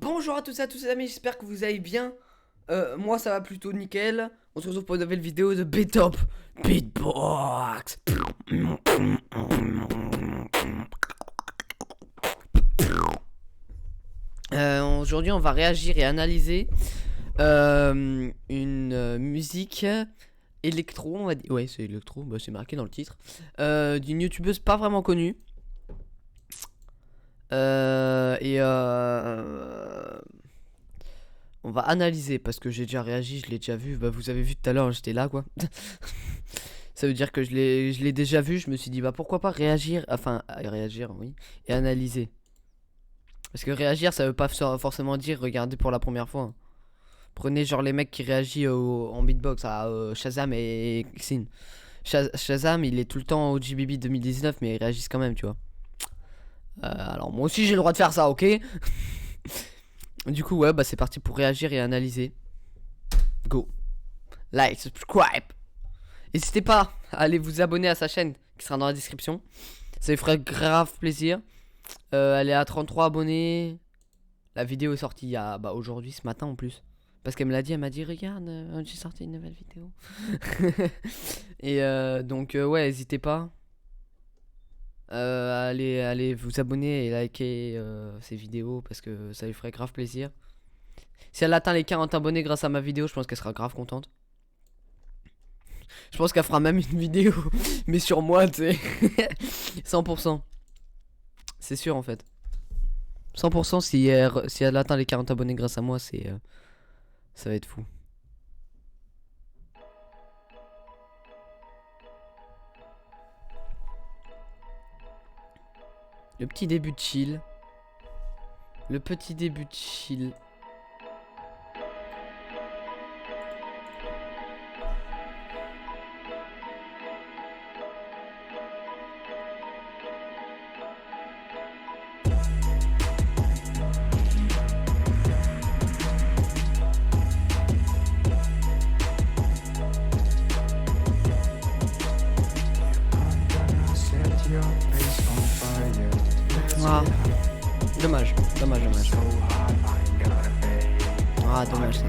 Bonjour à tous et à tous les amis, j'espère que vous allez bien. Moi ça va plutôt nickel. On se retrouve pour une nouvelle vidéo de Betop Beatbox. Aujourd'hui on va réagir et analyser une musique électro, on va dire. Ouais, c'est électro, bah, c'est marqué dans le titre. D'une youtubeuse pas vraiment connue. On va analyser parce que j'ai déjà réagi, je l'ai déjà vu. Bah, vous avez vu tout à l'heure, j'étais là quoi. Ça veut dire que je l'ai déjà vu. Je me suis dit, bah pourquoi pas réagir, enfin réagir, oui, et analyser. Parce que réagir, ça veut pas forcément dire regarder pour la première fois. Prenez genre les mecs qui réagissent en beatbox à Shazam et Xin. Shazam, il est tout le temps au GBB 2019, mais ils réagissent quand même, tu vois. Alors moi aussi j'ai le droit de faire ça, ok. Du coup, ouais, bah c'est parti pour réagir et analyser. Go. Like, subscribe. N'hésitez pas à aller vous abonner à sa chaîne qui sera dans la description. Ça lui ferait grave plaisir. Elle est à 33 abonnés. La vidéo est sortie il y a aujourd'hui, ce matin en plus. Parce qu'elle me l'a dit, elle m'a dit regarde, j'ai sorti une nouvelle vidéo. Et donc ouais, n'hésitez pas. Allez vous abonner et liker ces vidéos parce que ça lui ferait grave plaisir. Si elle atteint les 40 abonnés grâce à ma vidéo, je pense qu'elle sera grave contente. Je pense qu'elle fera même une vidéo, mais sur moi, tu sais. 100%. C'est sûr en fait. 100% si elle atteint les 40 abonnés grâce à moi, ça va être fou. Le petit début de chill. Le petit début de chill. Ah, dommage. Ah, dommage ça.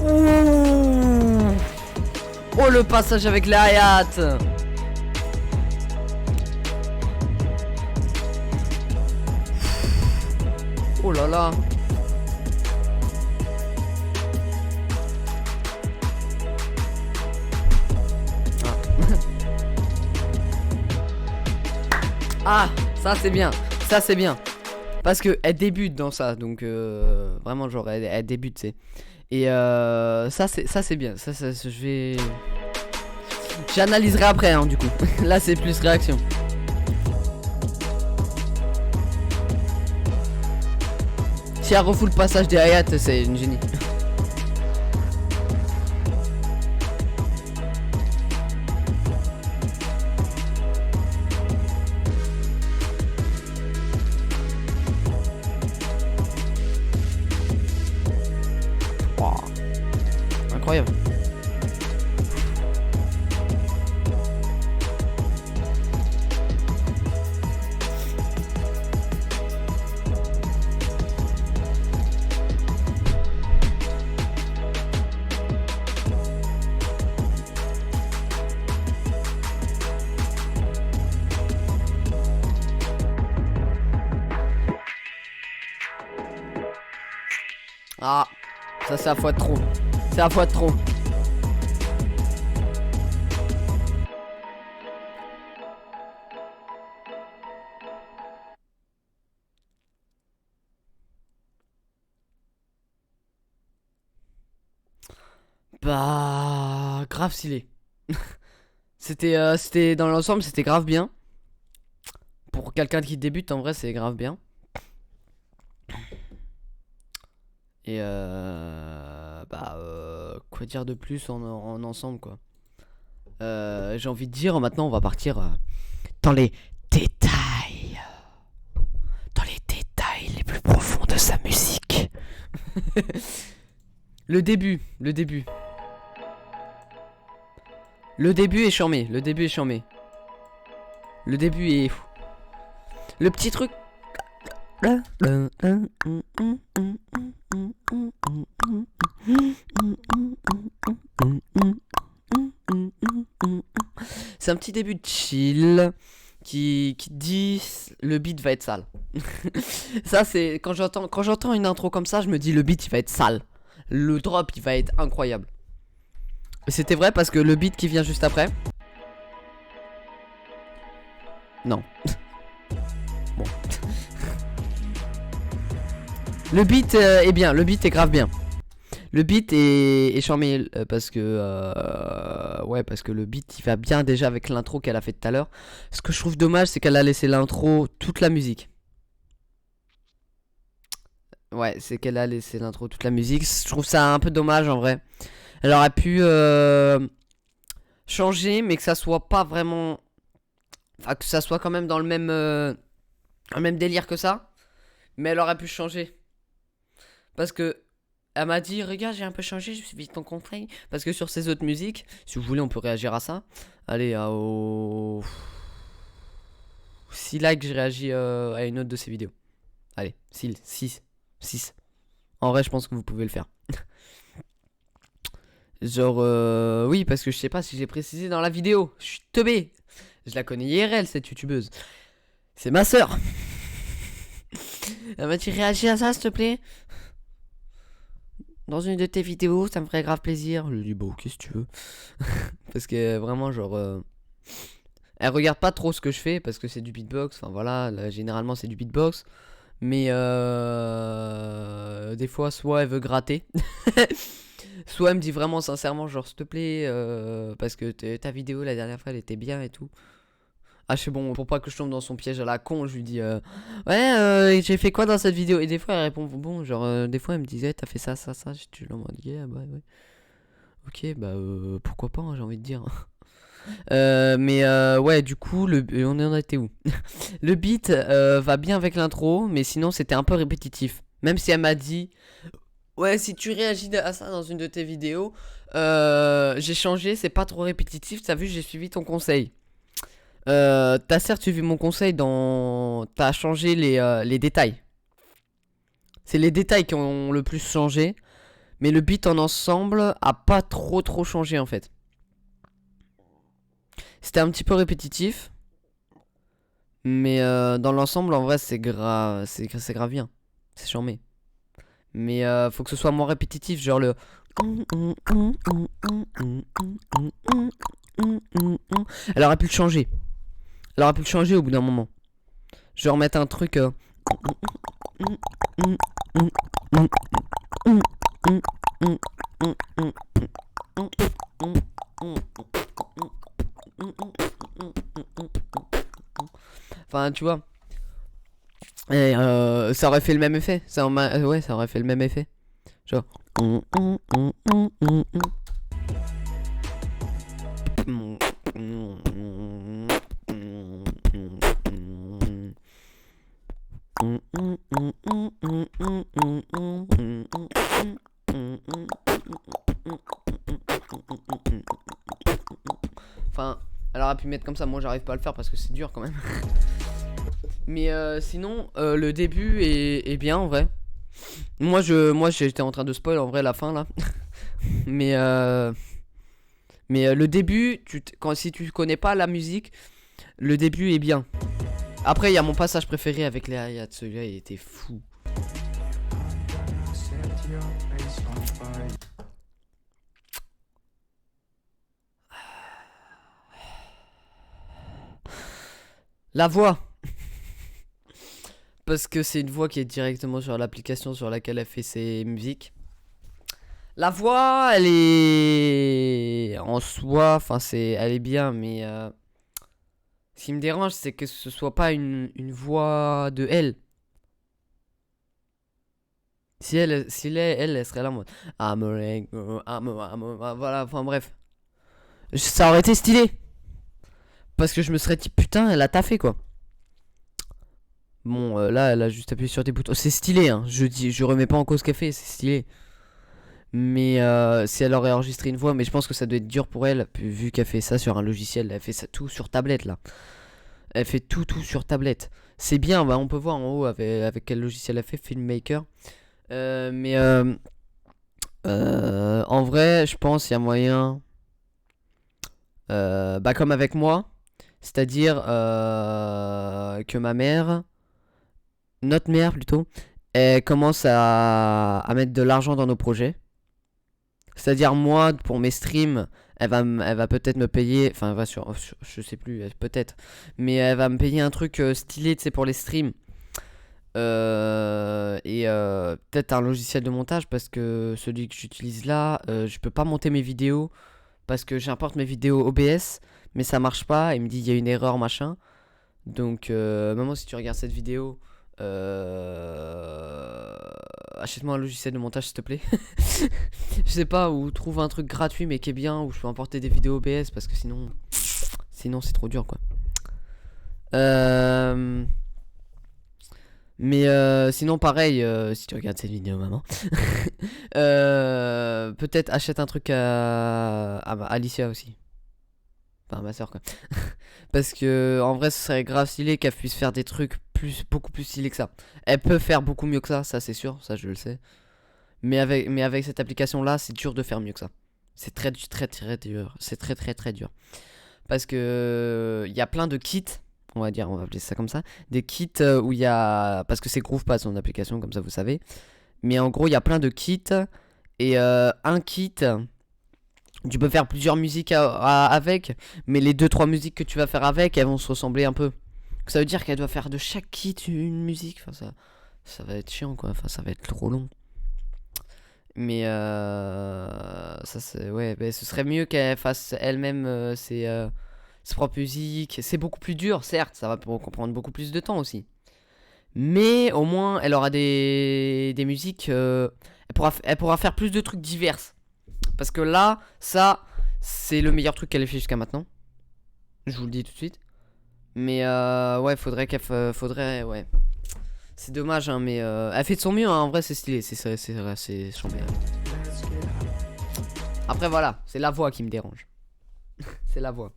Ouh. Oh, le passage avec la hi-hat. Oh là là. Ah, ça c'est bien. Ça c'est bien. Parce que elle débute dans ça. Donc vraiment genre elle débute, tu sais. Et ça c'est bien. Ça je vais... J'analyserai après hein, du coup. Là c'est plus réaction. Si elle refoule le passage des hi-hats, c'est une génie. Wow. Incroyable. Ah, ça c'est à fois de trop. C'est à fois de trop. Bah, grave stylé. C'était dans l'ensemble, c'était grave bien. Pour quelqu'un qui débute, en vrai, c'est grave bien. Et quoi dire de plus en ensemble quoi. J'ai envie de dire maintenant on va partir dans les détails. Dans les détails sa musique. Le début. Le début est charmé. Le début est charmé. Le début est... Le petit truc... C'est un petit début de chill qui dit le beat va être sale. Ça c'est quand j'entends une intro comme ça, je me dis le beat il va être sale. Le drop il va être incroyable. Et c'était vrai parce que le beat qui vient juste après. Non. Bon. Le beat est bien, le beat est grave bien. Le beat est charmé parce que ouais, parce que le beat il va bien déjà avec l'intro qu'elle a fait tout à l'heure. Ce que je trouve dommage, c'est qu'elle a laissé l'intro toute la musique. Ouais, c'est qu'elle a laissé l'intro toute la musique. Je trouve ça un peu dommage en vrai. Elle aurait pu changer, mais que ça soit pas vraiment, enfin que ça soit quand même dans le même délire que ça. Mais elle aurait pu changer parce que elle m'a dit, regarde, j'ai un peu changé, je suis vite ton conseil. Parce que sur ces autres musiques, si vous voulez, on peut réagir à ça. Allez, au 6 likes, je réagis à une autre de ces vidéos. Allez, 6. En vrai, je pense que vous pouvez le faire. Genre, oui, parce que je sais pas si j'ai précisé dans la vidéo. Je suis teubé. Je la connais IRL, cette youtubeuse. C'est ma soeur. Elle m'a dit, réagis à ça, s'il te plaît. Dans une de tes vidéos, ça me ferait grave plaisir. Je lui dis, bon, qu'est-ce que tu veux. Parce que vraiment, genre... Elle regarde pas trop ce que je fais parce que c'est du beatbox. Enfin voilà, là, généralement c'est du beatbox. Mais des fois, soit elle veut gratter. Soit elle me dit vraiment sincèrement, genre, s'il te plaît, parce que ta vidéo la dernière fois elle était bien et tout. Ah, je sais bon, pour pas que je tombe dans son piège à la con, je lui dis ouais, j'ai fait quoi dans cette vidéo? Et des fois elle répond bon, genre, des fois elle me disait t'as fait ça. Je suis là en mode yeah, bah ouais. Ok, bah pourquoi pas, hein, j'ai envie de dire. Mais ouais, du coup, on en était où? Le beat va bien avec l'intro, mais sinon c'était un peu répétitif. Même si elle m'a dit ouais, si tu réagis à ça dans une de tes vidéos, j'ai changé, c'est pas trop répétitif, t'as vu, j'ai suivi ton conseil. T'as certes suivi mon conseil dans... T'as changé les détails. C'est les détails qui ont le plus changé. Mais le beat en ensemble a pas trop changé en fait. C'était un petit peu répétitif. Mais dans l'ensemble en vrai c'est grave. C'est grave bien. C'est charmé. Mais faut que ce soit moins répétitif. Genre le... Elle aurait pu le changer. Elle aurait pu le changer au bout d'un moment. Je vais remettre un truc. Enfin, tu vois. Et ça aurait fait le même effet. Ouais, ça aurait fait le même effet. Genre. Enfin, elle aurait pu mettre comme ça. Moi, j'arrive pas à le faire parce que c'est dur quand même. Mais sinon, le début est bien en vrai. Moi, j'étais en train de spoil en vrai la fin là. Mais le début, si tu connais pas la musique, le début est bien. Après, il y a mon passage préféré avec les hi-hats. Celui-là, il était fou. La voix. Parce que c'est une voix qui est directement sur l'application sur laquelle elle fait ses musiques. La voix, elle est en soi, enfin elle est bien, mais ce qui me dérange, c'est que ce soit pas une voix de elle. Si elle serait là en mode voilà, enfin bref. Ça aurait été stylé. Parce que je me serais dit putain, elle a taffé quoi. Bon, là, elle a juste appuyé sur des boutons. C'est stylé, hein. Je remets pas en cause ce qu'elle fait, c'est stylé. Mais si elle aurait enregistré une voix, mais je pense que ça doit être dur pour elle, vu qu'elle fait ça sur un logiciel, elle fait ça tout sur tablette là. Elle fait tout sur tablette. C'est bien, bah, on peut voir en haut avec quel logiciel elle fait, Filmmaker. Mais en vrai, je pense il y a moyen, bah comme avec moi, c'est-à-dire que ma mère, notre mère plutôt, elle commence à mettre de l'argent dans nos projets. C'est-à-dire moi, pour mes streams, elle va peut-être me payer, enfin, elle va je sais plus, peut-être, mais elle va me payer un truc stylé, tu sais, pour les streams. Peut-être un logiciel de montage parce que celui que j'utilise là, je peux pas monter mes vidéos parce que j'importe mes vidéos OBS, mais ça marche pas. Il me dit il y a une erreur machin. Donc maman, si tu regardes cette vidéo, achète-moi un logiciel de montage s'il te plaît. Je sais pas, ou trouve un truc gratuit mais qui est bien où je peux importer des vidéos OBS parce que sinon c'est trop dur quoi. Mais sinon pareil, si tu regardes cette vidéo maman, peut-être achète un truc à Alicia aussi. Enfin ma soeur quoi. Parce que en vrai ce serait grave stylé qu'elle puisse faire des trucs beaucoup plus stylés que ça. Elle peut faire beaucoup mieux que ça c'est sûr, ça je le sais. Mais avec cette application là c'est dur de faire mieux que ça. C'est très dur. C'est très dur. Parce que il y a plein de kits, on va dire, on va appeler ça comme ça. Des kits où il y a... Parce que c'est Groovepad son application, comme ça vous savez. Mais en gros il y a plein de kits. Et un kit... Tu peux faire plusieurs musiques avec, mais les 2-3 musiques que tu vas faire avec, elles vont se ressembler un peu. Ça veut dire qu'elle doit faire de chaque kit une musique. Enfin, ça va être chiant, quoi. Enfin, ça va être trop long. Mais ça, c'est... Ouais, bah, ce serait mieux qu'elle fasse elle-même ses propres musiques. C'est beaucoup plus dur, certes. Ça va prendre beaucoup plus de temps aussi. Mais au moins, elle aura des musiques... elle pourra faire plus de trucs divers. Parce que là, ça, c'est le meilleur truc qu'elle ait fait jusqu'à maintenant. Je vous le dis tout de suite. Mais ouais, faudrait, ouais. C'est dommage, hein, mais elle fait de son mieux, hein, en vrai, c'est stylé. C'est chambé. Après, voilà, c'est la voix qui me dérange. C'est la voix.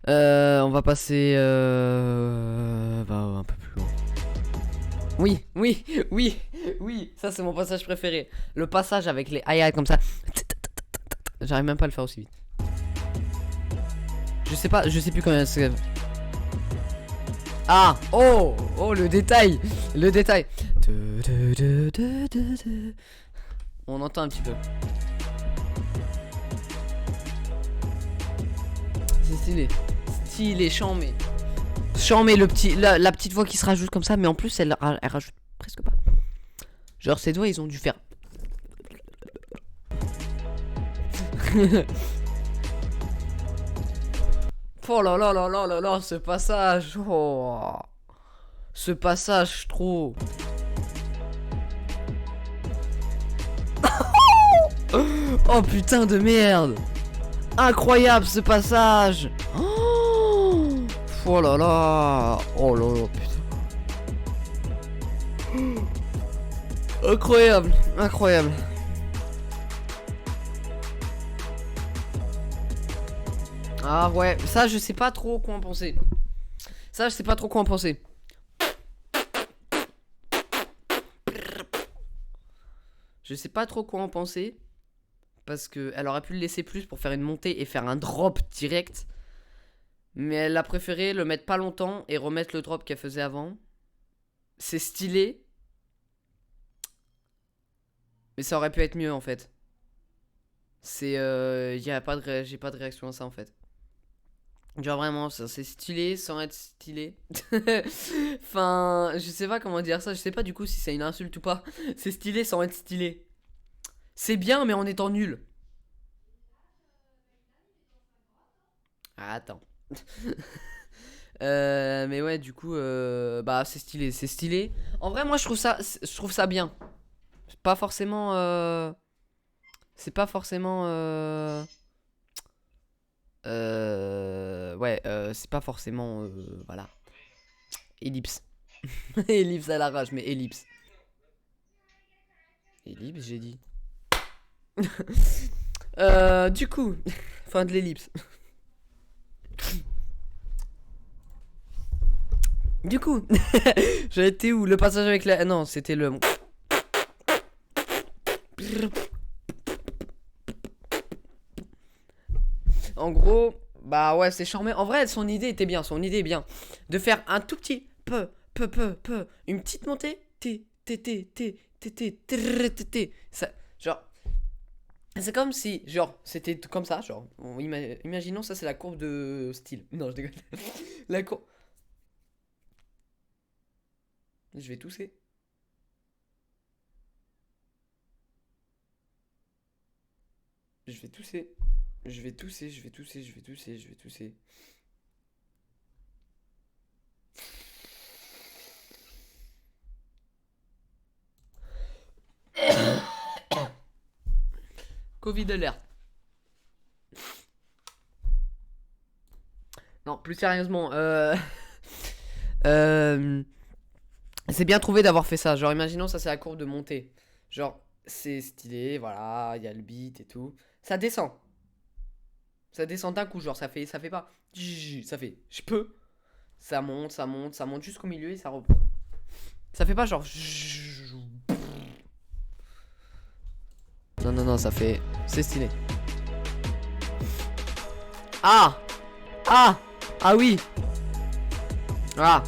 On va passer bah, un peu plus loin. Oui, ça c'est mon passage préféré. Le passage avec les hi-hats comme ça. J'arrive même pas à le faire aussi vite. Je sais plus combien c'est. Ah, oh, le détail. On entend un petit peu. C'est stylé, chambé. Chambé la petite voix qui se rajoute comme ça, mais en plus elle rajoute presque pas. Genre ces doigts ils ont dû faire. Oh là là là là là là, ce passage. Oh. Ce passage trop. Oh putain de merde. Incroyable ce passage. Oh là là. Oh là là putain. Incroyable. Ah ouais, ça je sais pas trop quoi en penser. Je sais pas trop quoi en penser. Parce que elle aurait pu le laisser plus pour faire une montée et faire un drop direct. Mais elle a préféré le mettre pas longtemps et remettre le drop qu'elle faisait avant. C'est stylé. Mais ça aurait pu être mieux en fait. C'est j'ai pas de réaction à ça en fait. Genre vraiment, c'est stylé sans être stylé. Enfin, je sais pas comment dire ça. Je sais pas du coup si c'est une insulte ou pas. C'est stylé sans être stylé. C'est bien mais en étant nul. Ah, attends. Mais ouais, du coup, bah c'est stylé. En vrai, moi je trouve ça bien. C'est pas forcément, c'est pas forcément, ouais, c'est pas forcément, voilà, ellipse. Ellipse à l'arrache, mais ellipse. Ellipse, j'ai dit. Du coup, fin de l'ellipse. Du coup, j'ai été où? Le passage avec la... Non, c'était le... En gros, bah ouais, c'est charmé. En vrai, son idée était bien, son idée est bien. De faire un tout petit peu, une petite montée. Ça, genre, c'est comme si, genre, c'était comme ça, genre, imaginons ça, c'est la courbe de style. Non, je déconne. La courbe. Je vais tousser. Je vais tousser. Je vais tousser, je vais tousser, je vais tousser, je vais tousser. Covid alerte. Non, plus sérieusement, euh, c'est bien trouvé d'avoir fait ça. Genre, imaginons ça, c'est la courbe de montée. Genre, c'est stylé, voilà, il y a le beat et tout. Ça descend. Ça descend d'un coup, genre, ça fait pas. Ça fait, je peux. Ça monte jusqu'au milieu et ça reprend. Ça fait pas genre. Non, non, non, ça fait. C'est stylé. Ah! Ah! Ah oui! Ah!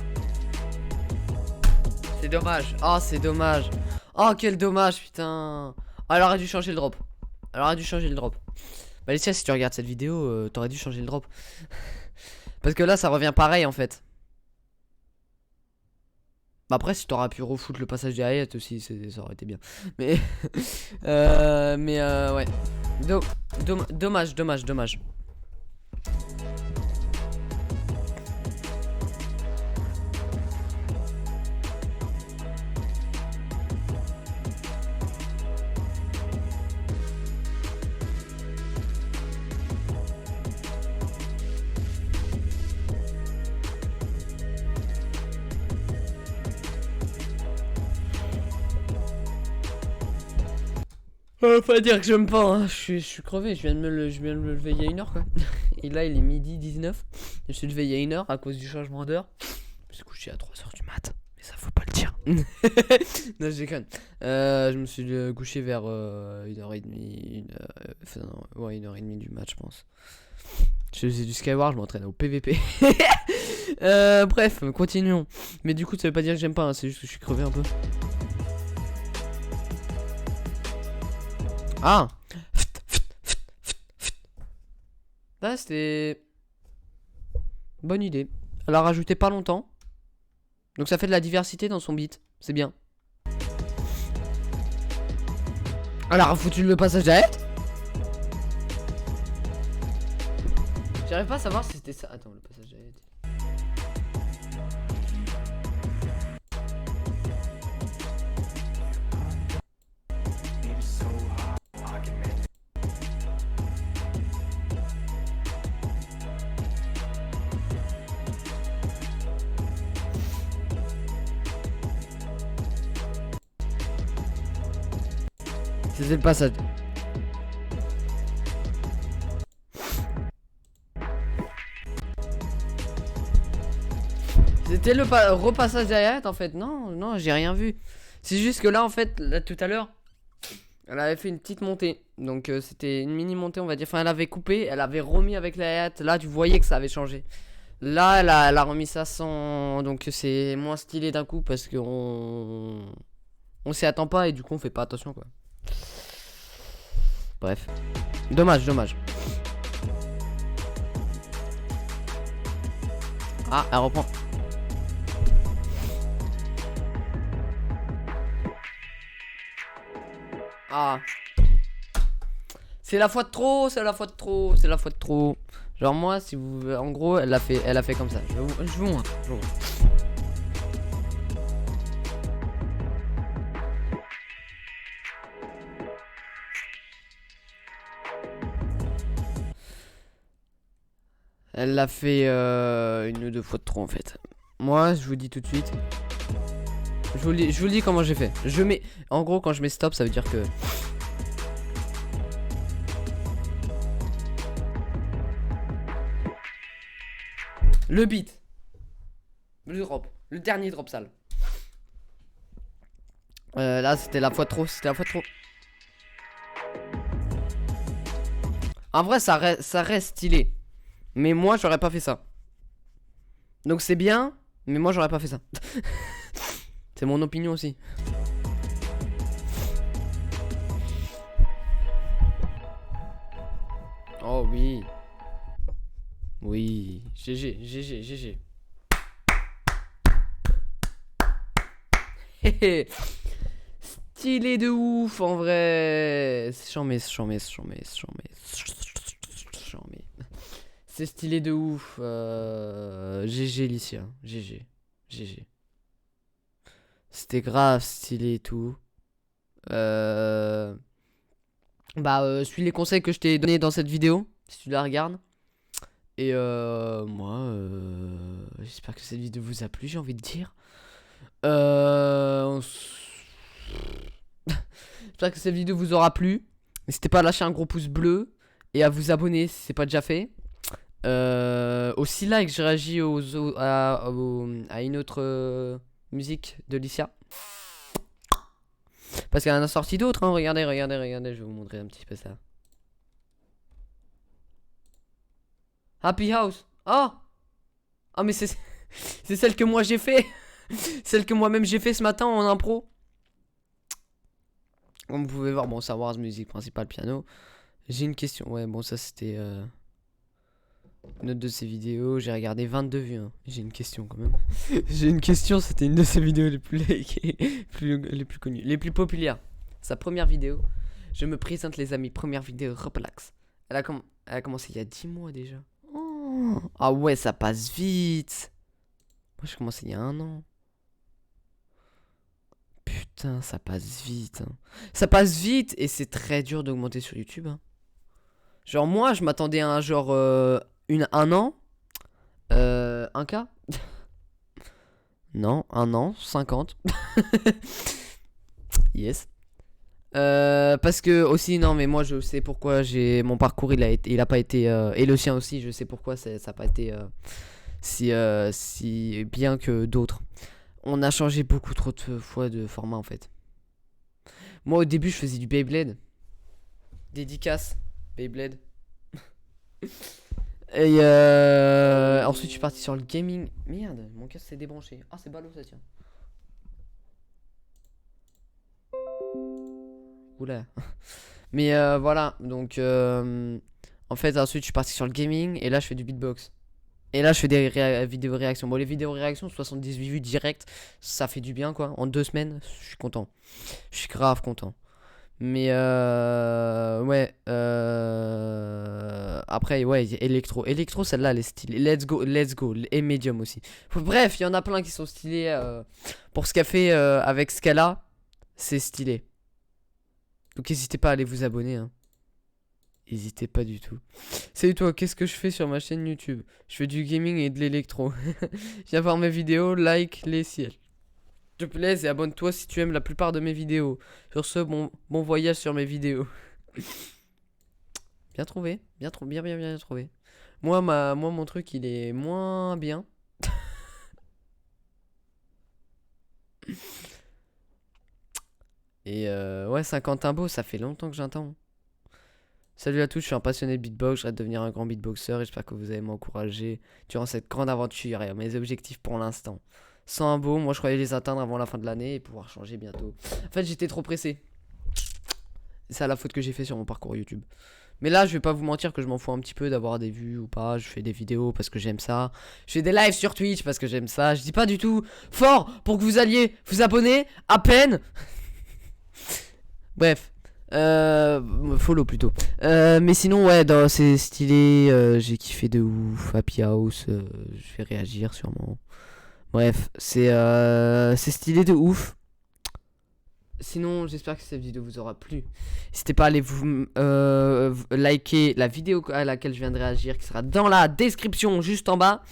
C'est dommage. Oh, c'est dommage. Oh, quel dommage, putain. Ah, elle aurait dû changer le drop. Elle aurait dû changer le drop. Bah, Alicia, si tu regardes cette vidéo, t'aurais dû changer le drop. Parce que là, ça revient pareil en fait. Bah, après, si t'aurais pu refoutre le passage des Hayat aussi, ça aurait été bien. Mais. Ouais. Dommage, dommage, dommage. Faut dire que j'aime pas, hein. Je suis crevé, je viens de me lever il y a une heure quoi. Et là il est midi 19. Je suis levé il y a une heure à cause du changement d'heure. Je me suis couché à 3h du mat. Mais ça faut pas le dire. Non, je déconne. Je me suis couché vers 1h30. Ouais, 1h30 du match, je pense. Je faisais du Skyward, je m'entraînais au PVP. Bref, continuons. Mais du coup, ça veut pas dire que j'aime pas, hein, c'est juste que je suis crevé un peu. Ah! Là, c'était. Bonne idée. Elle a rajouté pas longtemps. Donc ça fait de la diversité dans son beat. C'est bien. Elle a refoutu le passage d'Aet. J'arrive pas à savoir si c'était ça. Attends, le passage d'Aet. C'était le passage. C'était le repassage d'Ayat en fait. Non, non, j'ai rien vu. C'est juste que là en fait, là, tout à l'heure, elle avait fait une petite montée. Donc c'était une mini montée on va dire. Enfin elle avait coupé, elle avait remis avec l'Ayat. Là tu voyais que ça avait changé. Là elle a remis ça sans. Donc c'est moins stylé d'un coup parce qu'on s'y attend pas et du coup on fait pas attention quoi. Bref. Dommage, dommage. Ah, elle reprend. Ah. C'est la fois de trop, c'est la fois de trop, c'est la fois de trop. Genre moi, si vous... En gros, elle a fait comme ça. Je vous montre. Elle l'a fait une ou deux fois de trop en fait. Moi, je vous dis tout de suite, Je vous le dis comment j'ai fait. Je mets... En gros, quand je mets stop, ça veut dire que... Le beat. Le drop. Le dernier drop sale. Là, c'était la fois trop. C'était la fois trop. En vrai, ça reste stylé. Mais moi, j'aurais pas fait ça. Donc c'est bien, mais moi, j'aurais pas fait ça. C'est mon opinion aussi. Oh oui. Oui. GG, GG, GG. Stylé de ouf en vrai. Chambé. C'est stylé de ouf. GG Licia. GG. GG. C'était grave stylé et tout. Suis les conseils que je t'ai donnés dans cette vidéo. Si tu la regardes. Et moi, j'espère que cette vidéo vous a plu, j'ai envie de dire. J'espère que cette vidéo vous aura plu. N'hésitez pas à lâcher un gros pouce bleu et à vous abonner si c'est pas déjà fait. Aussi like, j'ai réagi à une autre musique de Licia. Parce qu'elle en a sorti d'autres, hein. Regardez, je vais vous montrer un petit peu ça. Happy House. Oh. Ah mais c'est celle que moi j'ai fait. Celle que moi-même j'ai fait ce matin en impro. Comme vous pouvez voir, bon, Star Wars, musique principale, piano. J'ai une question. Ouais, bon, ça c'était une autre de ces vidéos. J'ai regardé 22 vues. Hein. J'ai une question quand même. J'ai une question. C'était une de ses vidéos les plus likées, les plus connues, les plus populaires. Sa première vidéo. Je me présente, les amis. Première vidéo, Roblox. Elle a commencé il y a 10 mois déjà. Oh. Ah ouais, ça passe vite. Moi, j'ai commencé il y a 1 an. Putain, ça passe vite. Hein. Ça passe vite et c'est très dur d'augmenter sur YouTube. Hein. Genre, moi, je m'attendais à un genre 1 an. 1K. Non, 1 an, 50. Yes. Parce que aussi, non, mais moi, je sais pourquoi mon parcours, il a pas été. Et le sien aussi, je sais pourquoi ça n'a pas été si bien que d'autres. On a changé beaucoup trop de fois de format en fait. Moi au début je faisais du Beyblade. Dédicace Beyblade. Et ensuite je suis parti sur le gaming. Merde, mon casque s'est débranché. Ah c'est ballot ça tient. Oula. Mais voilà, donc en fait ensuite je suis parti sur le gaming et là je fais du beatbox. Et là je fais des vidéos réactions. Bon les vidéos réactions 78 vues direct. Ça fait du bien quoi. En 2 semaines je suis content. Je suis grave content. Mais ouais après ouais Electro celle-là elle est stylée. Let's go. Et Medium aussi. Bref il y en a plein qui sont stylés. Pour ce qu'a fait avec Scala. C'est stylé. Donc n'hésitez pas à aller vous abonner hein. N'hésitez pas du tout. Salut toi, qu'est-ce que je fais sur ma chaîne YouTube? Je fais du gaming et de l'électro. Viens voir mes vidéos, like les ciels. S'il te plaît et abonne-toi si tu aimes la plupart de mes vidéos. Sur ce, bon voyage sur mes vidéos. Bien trouvé, bien trouvé. Moi mon truc il est moins bien. Et ouais, Saint-Quentin-Beau, ça fait longtemps que j'entends. Salut à tous, je suis un passionné de beatbox, je rêve de devenir un grand beatboxer et j'espère que vous allez m'encourager durant cette grande aventure et mes objectifs pour l'instant. Sans un beau, moi je croyais les atteindre avant la fin de l'année et pouvoir changer bientôt. En fait j'étais trop pressé. C'est à la faute que j'ai fait sur mon parcours YouTube. Mais là je vais pas vous mentir que je m'en fous un petit peu d'avoir des vues ou pas. Je fais des vidéos parce que j'aime ça. Je fais des lives sur Twitch parce que j'aime ça. Je dis pas du tout fort pour que vous alliez vous abonner à peine. Bref. Follow plutôt. Mais sinon ouais c'est stylé. J'ai kiffé de ouf. Happy House. Je vais réagir sûrement. Bref c'est stylé de ouf. Sinon j'espère que cette vidéo vous aura plu. N'hésitez pas à aller vous liker la vidéo à laquelle je viens de réagir qui sera dans la description juste en bas.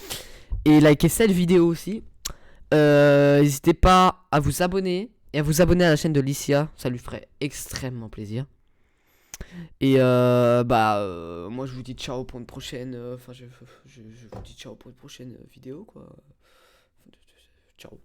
Et liker cette vidéo aussi. N'hésitez pas à vous abonner et à vous abonner à la chaîne de Licia, ça lui ferait extrêmement plaisir. Et moi je vous dis ciao pour une prochaine. Enfin, je vous dis ciao pour une prochaine vidéo quoi. Ciao.